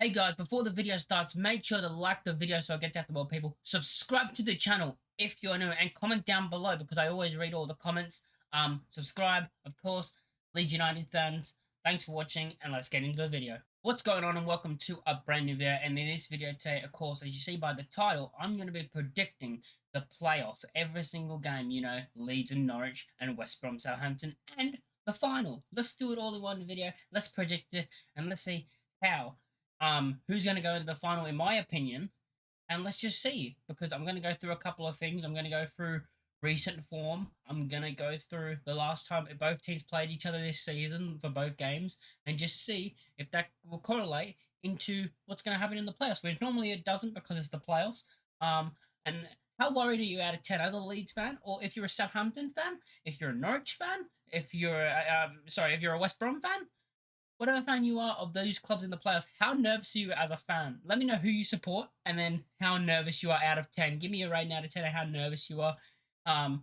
Hey guys, before the video starts, make sure to like the video so it gets out to more people. Subscribe to the channel if you're new and comment down below because I always read all the comments. Subscribe, of course. Leeds United fans, thanks for watching and let's get into the video. What's going on and welcome to a brand new video, and in this video today, of course, as you see by the title, I'm going to be predicting the playoffs. Every single game, Leeds and Norwich and West Brom, Southampton and the final. Let's do it all in one video. Let's predict it and let's see how who's going to go into the final, in my opinion. And let's just see, because I'm going to go through a couple of things. I'm going to go through recent form. I'm going to go through the last time both teams played each other this season for both games and just see if that will correlate into what's going to happen in the playoffs, which normally it doesn't because it's the playoffs. And how worried are you out of 10 as a Leeds fan, or if you're a Southampton fan, if you're a Norwich fan, if you're if you're a West Brom fan, whatever fan you are of those clubs in the playoffs, how nervous are you as a fan? Let me know who you support and then how nervous you are out of 10. Give me a rating out of 10 of how nervous you are. I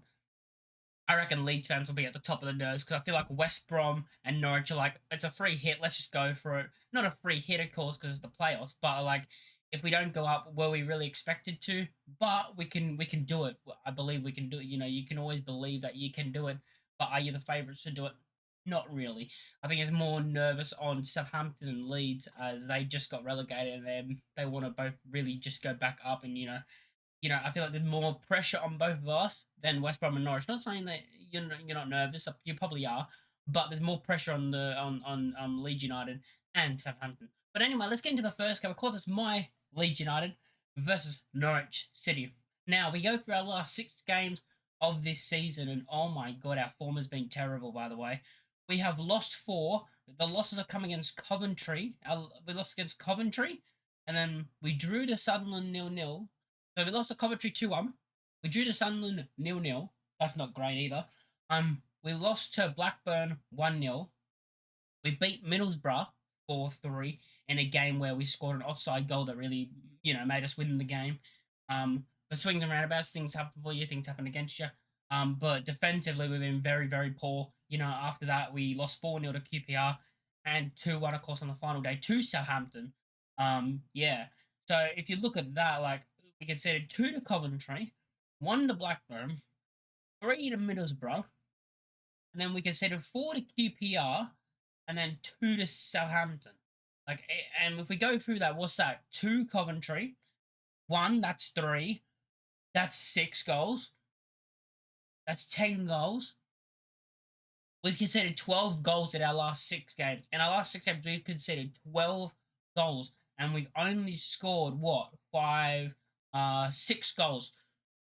reckon Leeds fans will be at the top of the nerves because I feel like West Brom and Norwich are like, it's a free hit. Let's just go for it. Not a free hit, of course, because it's the playoffs, but like, if we don't go up, were we really expected to? But we can do it. I believe we can do it. You can always believe that you can do it. But are you the favourites to do it? Not really. I think it's more nervous on Southampton and Leeds as they just got relegated and they want to both really just go back up, and I feel like there's more pressure on both of us than West Brom and Norwich. Not saying that you're not nervous, you probably are, but there's more pressure on the on Leeds United and Southampton. But anyway, let's get into the first game. Of course, it's my Leeds United versus Norwich City. Now we go through our last 6 games of this season, and oh my god, our form has been terrible. By the way, we have lost 4. The losses are coming against Coventry. We lost against Coventry, and then we drew to Sunderland 0-0. So we lost to Coventry 2-1. We drew to Sunderland 0-0. That's not great either. We lost to Blackburn 1-0. We beat Middlesbrough 4-3 in a game where we scored an offside goal that really, made us win the game. But swings and roundabouts, things happen for you, things happen against you. But defensively, we've been very, very poor. After that, we lost 4-0 to QPR and 2-1, of course, on the final day to Southampton. Yeah. So if you look at that, like, we conceded 2 to Coventry, 1 to Blackburn, 3 to Middlesbrough, and then we conceded 4 to QPR, and then 2 to Southampton. And if we go through that, what's that? 2 Coventry, 1, that's 3, that's 6 goals, that's 10 goals. We've conceded 12 goals in our last 6 games. In our last 6 games, we've conceded 12 goals, and we've only scored, 6 goals.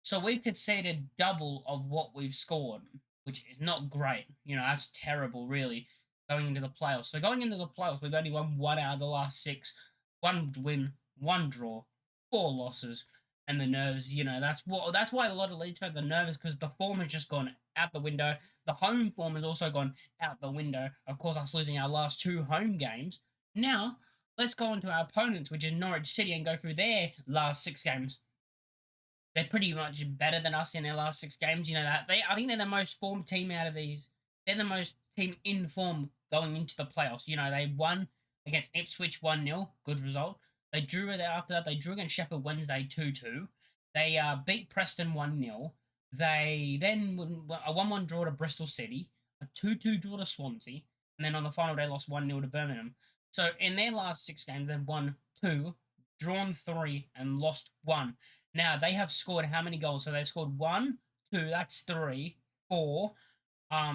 So we've conceded double of what we've scored, which is not great. That's terrible, really, going into the playoffs. So going into the playoffs, we've only won 1 out of the last 6. 1 win, 1 draw, 4 losses. And the nerves, that's why a lot of Leeds fans are nervous, because the form has just gone out the window. The home form has also gone out the window. Of course, us losing our last 2 home games. Now, let's go on to our opponents, which is Norwich City, and go through their last 6 games. They're pretty much better than us in their last 6 games. You know that. I think they're the most formed team out of these. They're the most team in form going into the playoffs. They won against Ipswich 1-0. Good result. They drew it after that. They drew against Sheffield Wednesday 2-2. They beat Preston 1-0. They then a 1-1 draw to Bristol City, a 2-2 draw to Swansea, and then on the final day lost 1-0 to Birmingham. So in their last 6 games, they've won 2, drawn 3, and lost 1. Now they have scored how many goals? So they've scored 1, 2, that's 3, 4.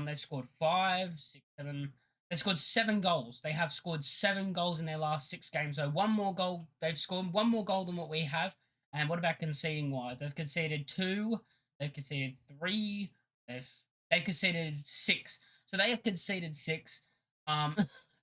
They've scored 5, 6, 7. They've scored 7 goals. They have scored 7 goals in their last 6 games. So 1 more goal. They've scored 1 more goal than what we have. And what about conceding wise? They've conceded 2. They've conceded 3. They've conceded 6. So they have conceded 6. So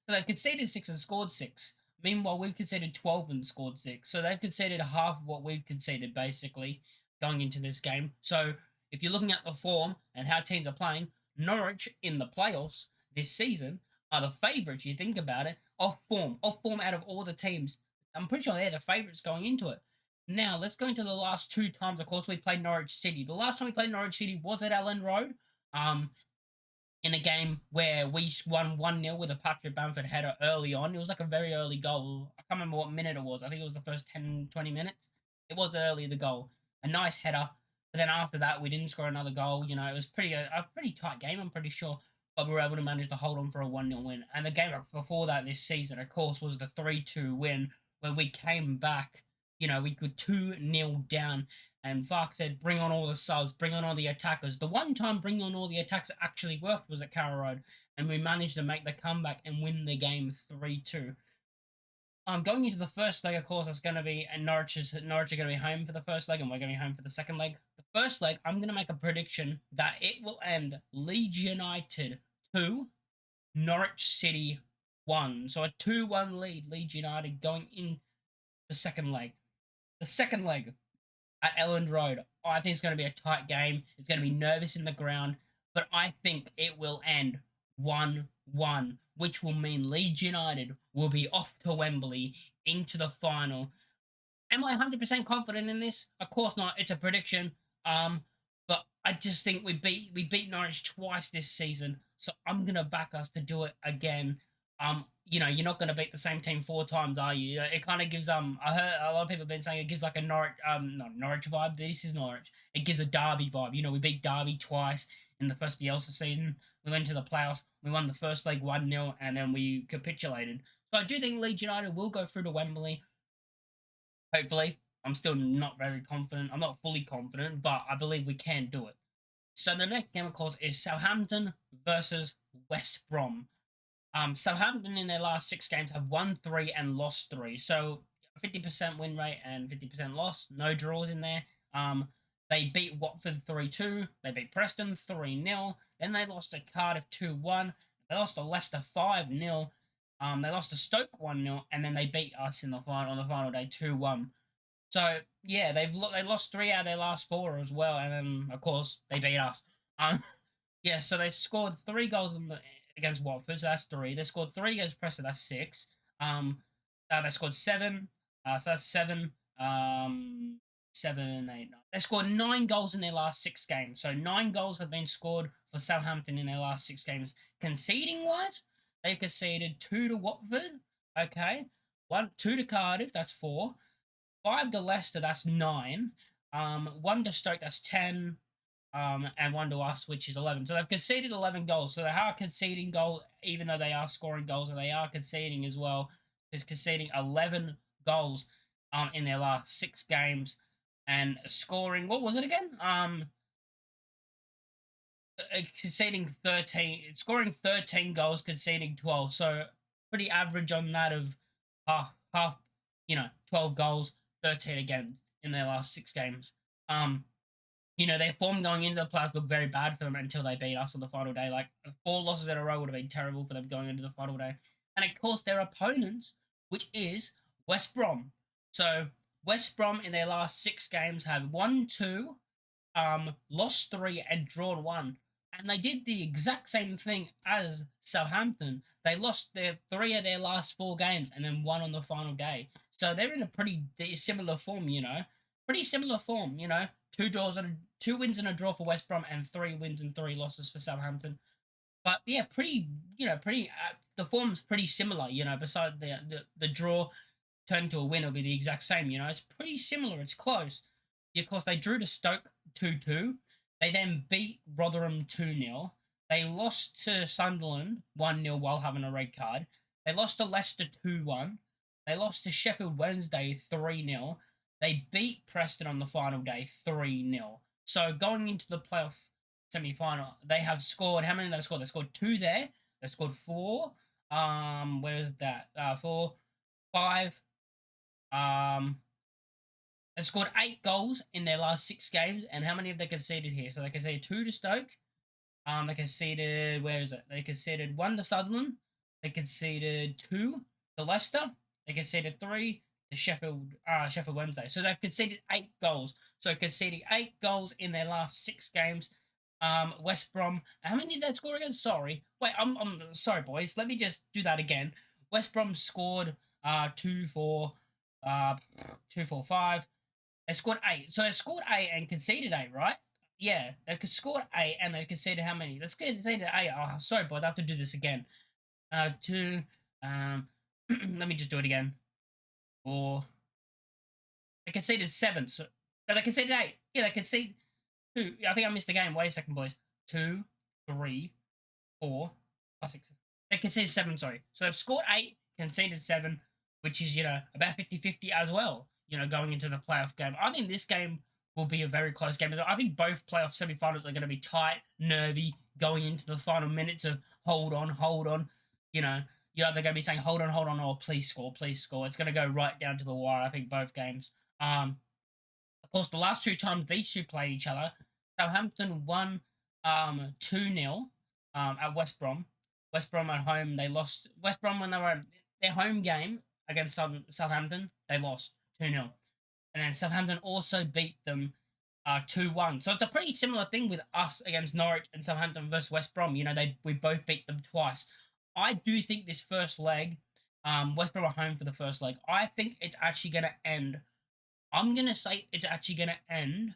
they've conceded 6 and scored 6. Meanwhile, we've conceded 12 and scored 6. So they've conceded half of what we've conceded, basically, going into this game. So if you're looking at the form and how teams are playing, Norwich in the playoffs this season are the favourites, you think about it, off form out of all the teams. I'm pretty sure they're the favourites going into it. Now, let's go into the last 2 times, of course, we played Norwich City. The last time we played Norwich City was at Ellen Road. in a game where we won 1-0 with a Patrick Bamford header early on. It was like a very early goal. I can't remember what minute it was. I think it was the first 10, 20 minutes. It was early, the goal. A nice header. But then after that, we didn't score another goal. You know, it was a pretty tight game, I'm pretty sure. But we were able to manage to hold on for a 1-0 win. And the game before that this season, of course, was the 3-2 win where we came back. You know, we could 2-0 down. And Fark said, bring on all the subs, bring on all the attackers. The one time bring on all the attacks that actually worked was at Carrow Road. And we managed to make the comeback and win the game 3-2. Going into the first leg, of course, it's going to be, and Norwich are going to be home for the first leg, and we're going to be home for the second leg. The first leg, I'm going to make a prediction that it will end Leeds United 2, Norwich City 1. So a 2-1 lead, Leeds United going in the second leg. The second leg at Elland Road, I think it's going to be a tight game. It's going to be nervous in the ground, but I think it will end 1-1, which will mean Leeds United will be off to Wembley into the final. Am I 100% confident in this? Of course not. It's a prediction. But I just think we beat Norwich twice this season, so I'm gonna back us to do it again. You know, you're not gonna beat the same team 4 times, are you? It kind of gives I heard a lot of people have been saying it gives like a Norwich not Norwich vibe. This is Norwich. It gives a Derby vibe. You know, we beat Derby twice in the first Bielsa season. We went to the playoffs. We won the first leg 1-0, and then we capitulated. So I do think Leeds United will go through to Wembley. Hopefully. I'm still not very confident. I'm not fully confident, but I believe we can do it. So the next game, of course, is Southampton versus West Brom. Southampton in their last 6 games have won 3 and lost 3. So 50% win rate and 50% loss. No draws in there. They beat Watford 3-2. They beat Preston 3-0. Then they lost to Cardiff 2-1. They lost to Leicester 5-0. They lost to Stoke 1-0, and then they beat us in the final on the final day 2-1. So yeah, they lost 3 out of their last 4 as well, and then of course they beat us. Yeah, so they scored 3 goals against Watford, so that's 3. They scored 3 against Preston, that's 6. They scored 7, so that's 7. 7, 8, 9. They scored 9 goals in their last 6 games. So 9 goals have been scored for Southampton in their last 6 games. Conceding wise, they conceded 2 to Watford. Okay, 2 to Cardiff. That's 4. 5 to Leicester. That's 9. 1 to Stoke. That's 10. And 1 to us, which is 11. So they've conceded 11 goals. So they are conceding goals, even though they are scoring goals, and they are conceding as well. Is conceding 11 goals in their last 6 games, and scoring, what was it again? Conceding 13, scoring 13 goals, conceding 12. So pretty average on that of half, 12 goals, 13 again in their last 6 games. Their form going into the playoffs looked very bad for them until they beat us on the final day. Like 4 losses in a row would have been terrible for them going into the final day. And of course, their opponents, which is West Brom. So West Brom in their last 6 games have won 2, lost 3, and drawn 1. And they did the exact same thing as Southampton. They lost their 3 of their last 4 games and then 1 on the final day. So they're in a pretty similar form, Pretty similar form, 2 wins and a draw for West Brom, and 3 wins and 3 losses for Southampton. But yeah, the form's pretty similar, Besides the draw turned to a win, it'll be the exact same, It's pretty similar. It's close. Of course, they drew to Stoke 2-2. They then beat Rotherham 2-0. They lost to Sunderland 1-0 while having a red card. They lost to Leicester 2-1. They lost to Sheffield Wednesday 3-0. They beat Preston on the final day 3-0. So going into the playoff semi-final, they have scored, how many did they score? They scored 2 there. They scored 4. Where is that? 4, 5. They've scored 8 goals in their last 6 games, and how many have they conceded here? So they conceded 2 to Stoke. They conceded, where is it? They conceded 1 to Sunderland. They conceded 2 to Leicester. They conceded 3 to Sheffield Wednesday. So they've conceded 8 goals. So conceding 8 goals in their last 6 games. West Brom, how many did they score again? Sorry. Wait, I'm sorry, boys. Let me just do that again. West Brom scored 2, 4, 5. They scored 8. So they scored 8 and conceded 8, right? yeah, they could score 8 and they conceded how many? Let's get conceded 8. Oh, sorry, boy, I have to do this again. 2, let me just do it again. 4. They conceded 7. So, no, they conceded 8. Yeah, they conceded 2. I think I missed the game. Wait a second, boys. 2, 3, 4, 5, 6. They conceded 7, sorry. So they've scored 8, conceded 7, which is, about 50-50 as well, going into the playoff game. I think this game will be a very close game. I think both playoff semi-finals are going to be tight, nervy, going into the final minutes of hold on, hold on. They're going to be saying hold on, or please score, please score. It's going to go right down to the wire, I think, both games. Of course, the last 2 times these two played each other, Southampton won 2-0 at West Brom. West Brom at home, they lost. West Brom, when they were at their home game against Southampton, they lost 2-0. And then Southampton also beat them 2-1. So it's a pretty similar thing with us against Norwich and Southampton versus West Brom. We both beat them twice. I do think this first leg, West Brom are home for the first leg. I think it's actually going to end. I'm going to say it's actually going to end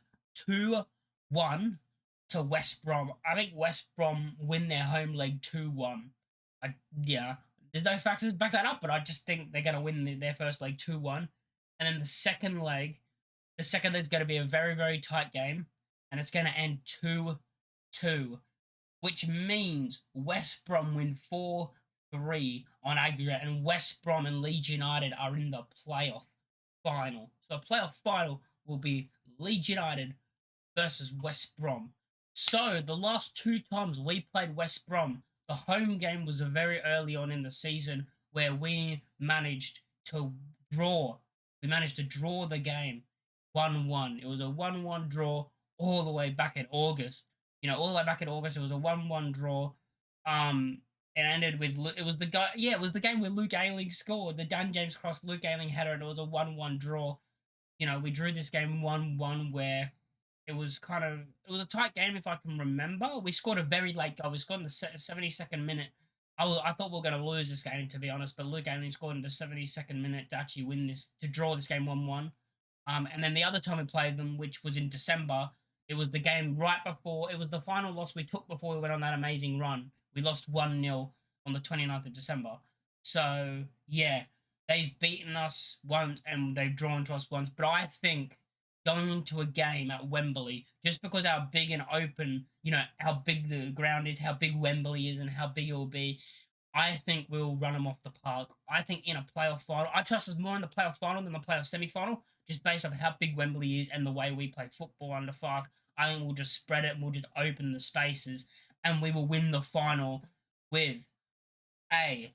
2-1 to West Brom. I think West Brom win their home leg 2-1. Yeah, there's no facts to back that up, but I just think they're going to win their first leg 2-1. And then the second leg's going to be a very, very tight game, and it's going to end 2-2, which means West Brom win 4-3 on aggregate, and West Brom and Leeds United are in the playoff final. So the playoff final will be Leeds United versus West Brom. So the last 2 times we played West Brom, the home game was very early on in the season where we managed to draw. We managed to draw the game 1-1. It was a 1-1 draw all the way back in August. All the way back in August, it was a 1-1 draw. It ended with it was the game where Luke Ayling scored. The Dan James Cross Luke Ayling header, and it was a 1-1 draw. We drew this game 1-1 where it was a tight game, if I can remember. We scored a very late goal. We scored in the 72nd minute. I thought we were going to lose this game, to be honest, but Luke Ayling scored in the 72nd minute to actually to draw this game 1-1. And then the other time we played them, which was in December, it was the game right before, it was the final loss we took before we went on that amazing run. We lost 1-0 on the 29th of December. So, yeah, they've beaten us once and they've drawn to us once. But I think going into a game at Wembley, just because how big and open, how big the ground is, how big Wembley is, and how big it will be, I think we'll run them off the park. I think in a playoff final, I trust us more in the playoff final than the playoff semi-final, just based off how big Wembley is and the way we play football under Fark. I think we'll just spread it and we'll just open the spaces, and we will win the final with a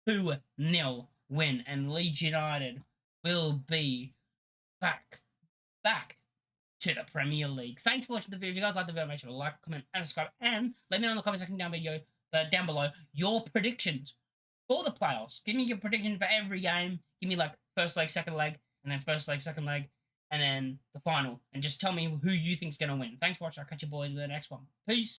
2-0 win, and Leeds United will be back to the Premier League. Thanks for watching the video. If you guys like the video, make sure to like, comment, and subscribe. And let me know in the comment section down below your predictions for the playoffs. Give me your prediction for every game. Give me first leg, second leg, and then first leg, second leg, and then the final. And just tell me who you think's going to win. Thanks for watching. I'll catch you boys in the next one. Peace.